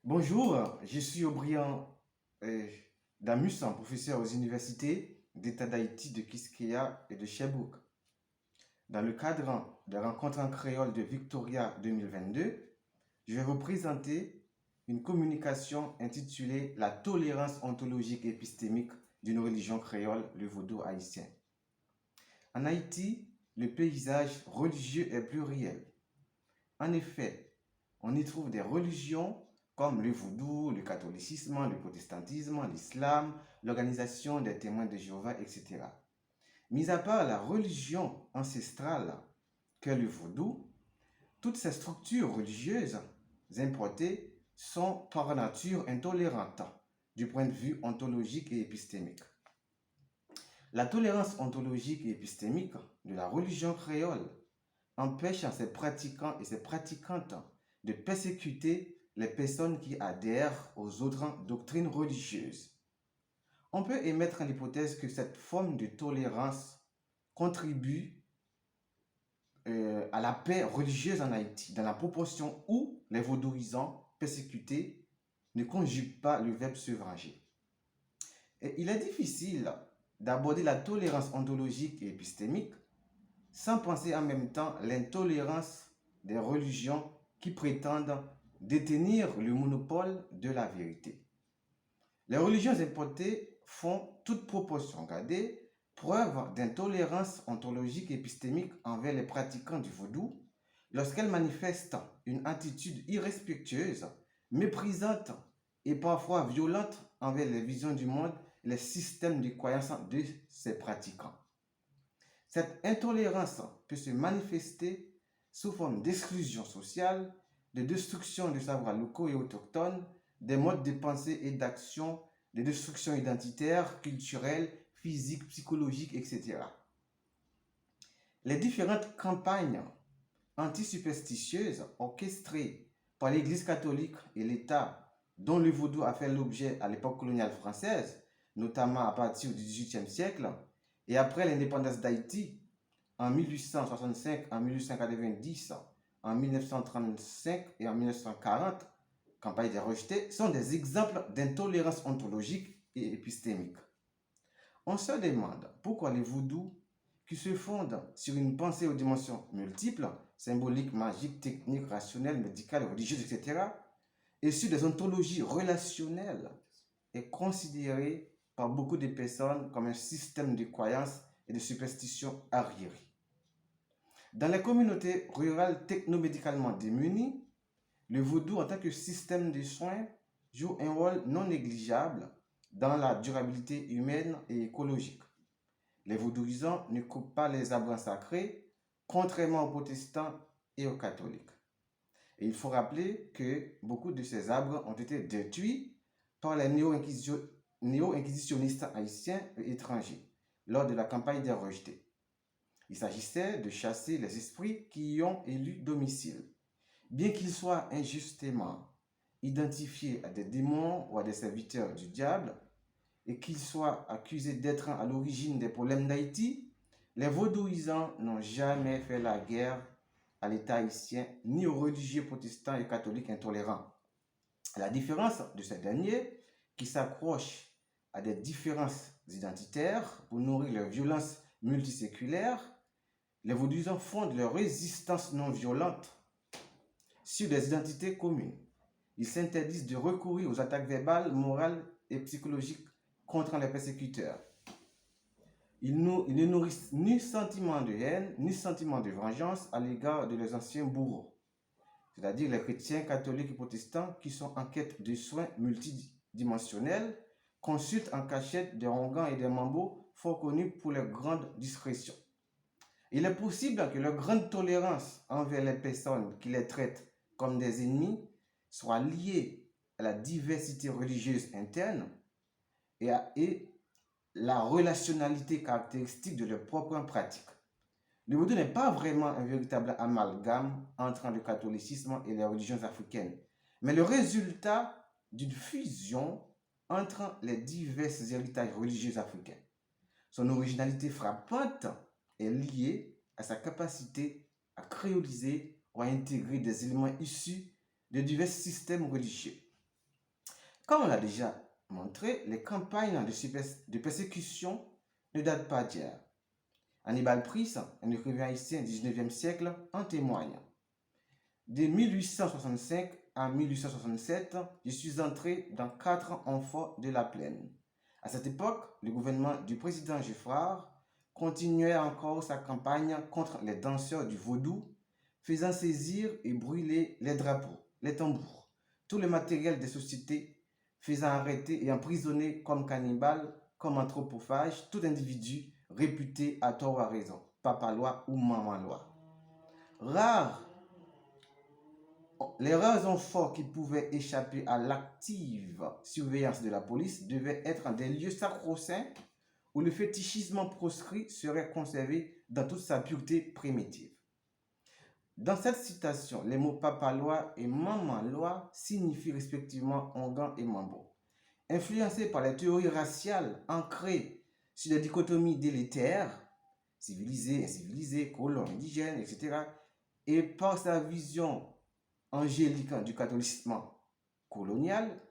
Bonjour, je suis Aubryan euh, Damus, un professeur aux universités d'État d'Haïti de Quisqueya et de Sherbrooke. Dans le cadre des rencontres en créole de Victoria 2022, je vais vous présenter une communication intitulée La tolérance ontologique et épistémique d'une religion créole, le vaudou haïtien. En Haïti, le paysage religieux est pluriel. En effet, on y trouve des religions comme le vaudou, le catholicisme, le protestantisme, l'islam, l'organisation des témoins de Jéhovah, etc. Mis à part la religion ancestrale qu'est le vaudou, toutes ces structures religieuses importées sont par nature intolérantes du point de vue ontologique et épistémique. La tolérance ontologique et épistémique de la religion créole empêche ses pratiquants et ses pratiquantes de persécuter les personnes qui adhèrent aux autres doctrines religieuses. On peut émettre l'hypothèse que cette forme de tolérance contribue à la paix religieuse en Haïti, dans la proportion où les vaudouisants persécutés ne conjuguent pas le verbe se venger. Et il est difficile d'aborder la tolérance ontologique et épistémique sans penser en même temps l'intolérance des religions qui prétendent détenir le monopole de la vérité. Les religions importées font, toute proportion gardée, preuve d'intolérance ontologique et épistémique envers les pratiquants du vaudou lorsqu'elles manifestent une attitude irrespectueuse, méprisante et parfois violente envers les visions du monde et les systèmes de croyance de ces pratiquants. Cette intolérance peut se manifester sous forme d'exclusion sociale, de destruction de savoirs locaux et autochtones, des modes de pensée et d'action, de destruction identitaire, culturelle, physique, psychologique, etc. Les différentes campagnes anti-superstitieuses orchestrées par l'Église catholique et l'État, dont le vaudou a fait l'objet à l'époque coloniale française, notamment à partir du XVIIIe siècle, et après l'indépendance d'Haïti, en 1865, en 1890, en 1935 et en 1940, campagne des rejetés, sont des exemples d'intolérance ontologique et épistémique. On se demande pourquoi les vaudous, qui se fondent sur une pensée aux dimensions multiples, symboliques, magiques, techniques, rationnelles, médicales, religieuses, etc., et sur des ontologies relationnelles, est considéré par beaucoup de personnes comme un système de croyances et de superstitions arriérées. Dans les communautés rurales technomédicalement démunies, le vaudou en tant que système de soins joue un rôle non négligeable dans la durabilité humaine et écologique. Les vaudouisants ne coupent pas les arbres sacrés, contrairement aux protestants et aux catholiques. Et il faut rappeler que beaucoup de ces arbres ont été détruits par les néo-inquisitionnistes haïtiens et étrangers lors de la campagne des rejetés. Il s'agissait de chasser les esprits qui y ont élu domicile. Bien qu'ils soient injustement identifiés à des démons ou à des serviteurs du diable, et qu'ils soient accusés d'être à l'origine des problèmes d'Haïti, les vaudouisants n'ont jamais fait la guerre à l'État haïtien ni aux religieux protestants et catholiques intolérants. À la différence de ces derniers, qui s'accrochent à des différences identitaires pour nourrir leur violence multiséculaire, les vaudouisants fondent leur résistance non violente sur des identités communes. Ils s'interdisent de recourir aux attaques verbales, morales et psychologiques contre les persécuteurs. Ils ne nourrissent ni sentiment de haine, ni sentiment de vengeance à l'égard de leurs anciens bourreaux, c'est-à-dire les chrétiens, catholiques et protestants qui sont en quête de soins multidimensionnels, consultent en cachette des rongans et des mambots fort connus pour leur grande discrétion. Il est possible que leur grande tolérance envers les personnes qui les traitent comme des ennemis soit liée à la diversité religieuse interne et la relationnalité caractéristique de leurs propres pratiques. Le vaudou n'est pas vraiment un véritable amalgame entre le catholicisme et les religions africaines, mais le résultat d'une fusion entre les divers héritages religieux africains. Son originalité frappante est liée à sa capacité à créoliser ou à intégrer des éléments issus de divers systèmes religieux. Comme on l'a déjà montré, les campagnes de persécution ne datent pas d'hier. Hannibal Price, un écrivain haïtien du 19e siècle, en témoigne. De 1865 à 1867, je suis entré dans 4 amphores de la plaine. À cette époque, le gouvernement du président Giffard continuait encore sa campagne contre les danseurs du vaudou, faisant saisir et brûler les drapeaux, les tambours, tout le matériel des sociétés, faisant arrêter et emprisonner comme cannibale, comme anthropophage, tout individu réputé à tort ou à raison, papa-loi ou maman-loi. Les rares amphores qui pouvaient échapper à l'active surveillance de la police devaient être des lieux sacro-saints où le fétichisme proscrit serait conservé dans toute sa pureté primitive. Dans cette citation, les mots papa-loi et maman-loi signifient respectivement onguent et mambo. Influencés par les théories raciales ancrées sur les dichotomies délétères, civilisé, incivilisé, colon, indigène, etc., et par sa vision angélique du catholicisme colonial,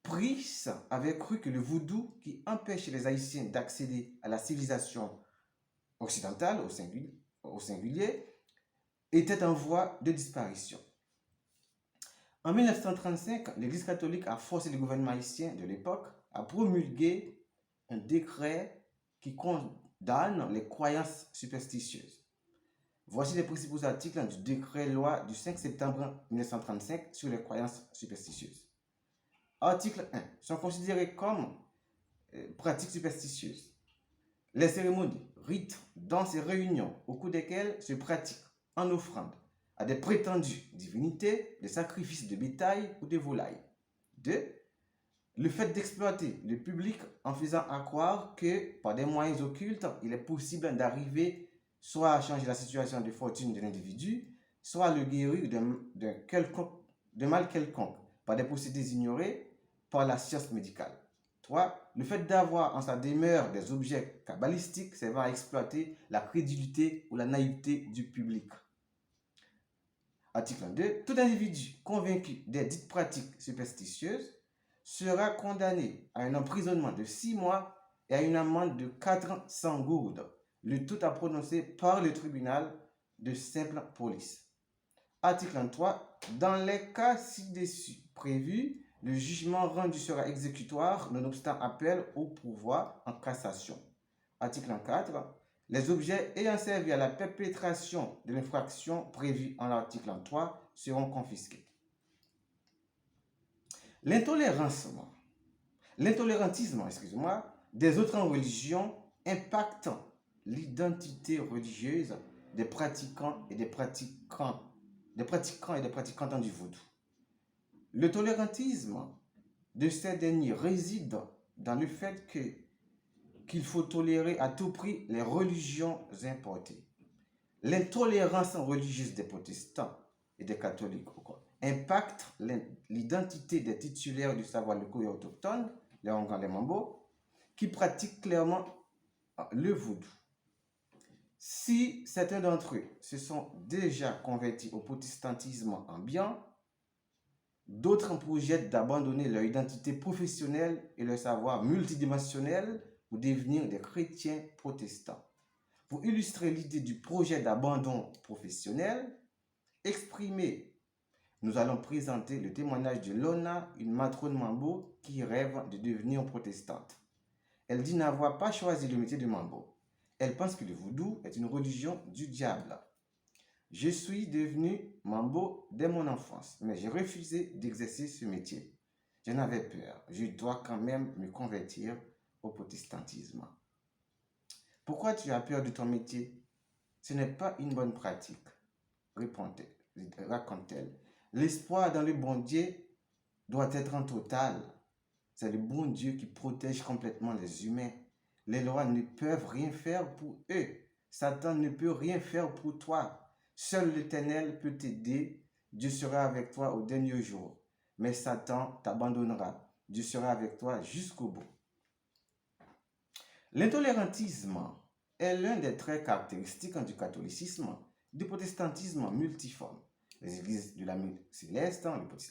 Price avait cru que le vaudou qui empêche les Haïtiens d'accéder à la civilisation occidentale au singulier était en voie de disparition. En 1935, l'Église catholique a forcé le gouvernement haïtien de l'époque à promulguer un décret qui condamne les croyances superstitieuses. Voici les principaux articles du décret-loi du 5 septembre 1935 sur les croyances superstitieuses. Article 1. Sont considérées comme pratiques superstitieuses les cérémonies, rites, danses et réunions au cours desquelles se pratiquent en offrande à des prétendues divinités des sacrifices de bétail ou de volailles. 2. Le fait d'exploiter le public en faisant croire que par des moyens occultes, il est possible d'arriver soit à changer la situation de fortune de l'individu, soit à le guérir d'un mal quelconque par des procédés ignorés par la science médicale. 3. Le fait d'avoir en sa demeure des objets kabbalistiques servant à exploiter la crédulité ou la naïveté du public. Article 2. Tout individu convaincu des dites pratiques superstitieuses sera condamné à un emprisonnement de 6 mois et à une amende de 400 gourdes, le tout à prononcer par le tribunal de simple police. Article 3. Dans les cas ci-dessus prévus, le jugement rendu sera exécutoire, nonobstant appel au pourvoi en cassation. Article 4. Les objets ayant servi à la perpétration de l'infraction prévue en l'article 3 seront confisqués. L'intolérantisme, des autres religions impacte l'identité religieuse des pratiquants et des pratiquantes du vaudou. Le tolérantisme de ces derniers réside dans le fait qu'il faut tolérer à tout prix les religions importées. L'intolérance religieuse des protestants et des catholiques impacte l'identité des titulaires du savoir locaux et autochtone, les Onguents, les Mambo, qui pratiquent clairement le vaudou. Si certains d'entre eux se sont déjà convertis au protestantisme ambiant, d'autres projettent d'abandonner leur identité professionnelle et leur savoir multidimensionnel pour devenir des chrétiens protestants. Pour illustrer l'idée du projet d'abandon professionnel exprimé, nous allons présenter le témoignage de Lona, une matrone Mambo qui rêve de devenir protestante. Elle dit n'avoir pas choisi le métier de Mambo. Elle pense que le vaudou est une religion du diable. Je suis devenu Mambo dès mon enfance, mais j'ai refusé d'exercer ce métier. J'en avais peur. Je dois quand même me convertir au protestantisme. Pourquoi tu as peur de ton métier? Ce n'est pas une bonne pratique, raconte-t-elle. L'espoir dans le bon Dieu doit être en total. C'est le bon Dieu qui protège complètement les humains. Les lois ne peuvent rien faire pour eux. Satan ne peut rien faire pour toi. Seul l'Éternel peut t'aider. Dieu sera avec toi au dernier jour. Mais Satan t'abandonnera. Dieu sera avec toi jusqu'au bout. L'intolérantisme est l'un des traits caractéristiques du catholicisme, du protestantisme multiforme. les églises de l'Amérique céleste,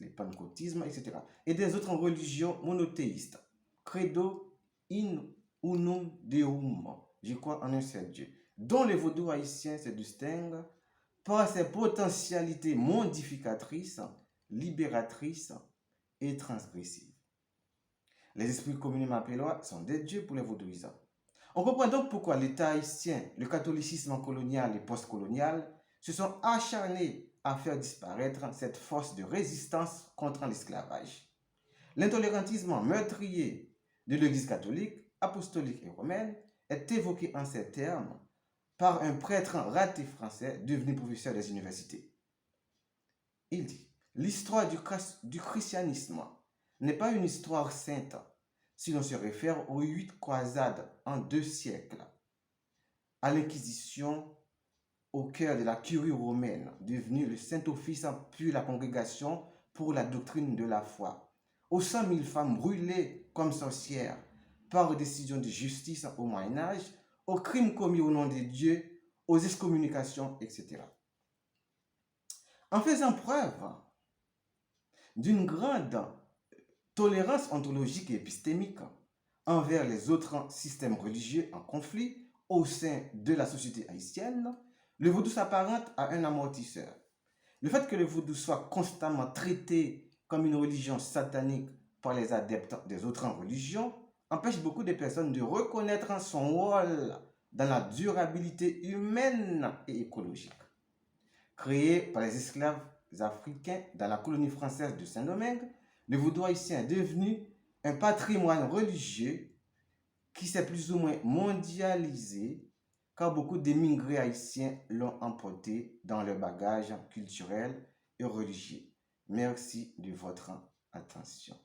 les pentecôtismes, etc. Et des autres religions monothéistes. Credo in unum deum, je crois en un seul Dieu, dont le vaudou haïtien se distingue par ses potentialités modificatrices, libératrices et transgressives. Les esprits communément appelés sont des dieux pour les vaudouisants. On comprend donc pourquoi l'État haïtien, le catholicisme colonial et postcolonial se sont acharnés à faire disparaître cette force de résistance contre l'esclavage. L'intolérantisme meurtrier de l'Église catholique, apostolique et romaine est évoqué en ces termes par un prêtre raté français devenu professeur des universités. Il dit, l'histoire du christianisme n'est pas une histoire sainte si l'on se réfère aux 8 croisades en 2 siècles, à l'Inquisition au cœur de la curie romaine, devenue le Saint-Office puis la Congrégation pour la doctrine de la foi, aux 100 000 femmes brûlées comme sorcières par décision de justice au Moyen-Âge, aux crimes commis au nom de Dieu, aux excommunications, etc. En faisant preuve d'une grande tolérance ontologique et épistémique envers les autres systèmes religieux en conflit au sein de la société haïtienne, le vaudou s'apparente à un amortisseur. Le fait que le vaudou soit constamment traité comme une religion satanique par les adeptes des autres religions empêche beaucoup de personnes de reconnaître son rôle dans la durabilité humaine et écologique. Créé par les esclaves africains dans la colonie française de Saint-Domingue, le vaudou haïtien est devenu un patrimoine religieux qui s'est plus ou moins mondialisé car beaucoup d'émigrés haïtiens l'ont emporté dans leur bagage culturel et religieux. Merci de votre attention.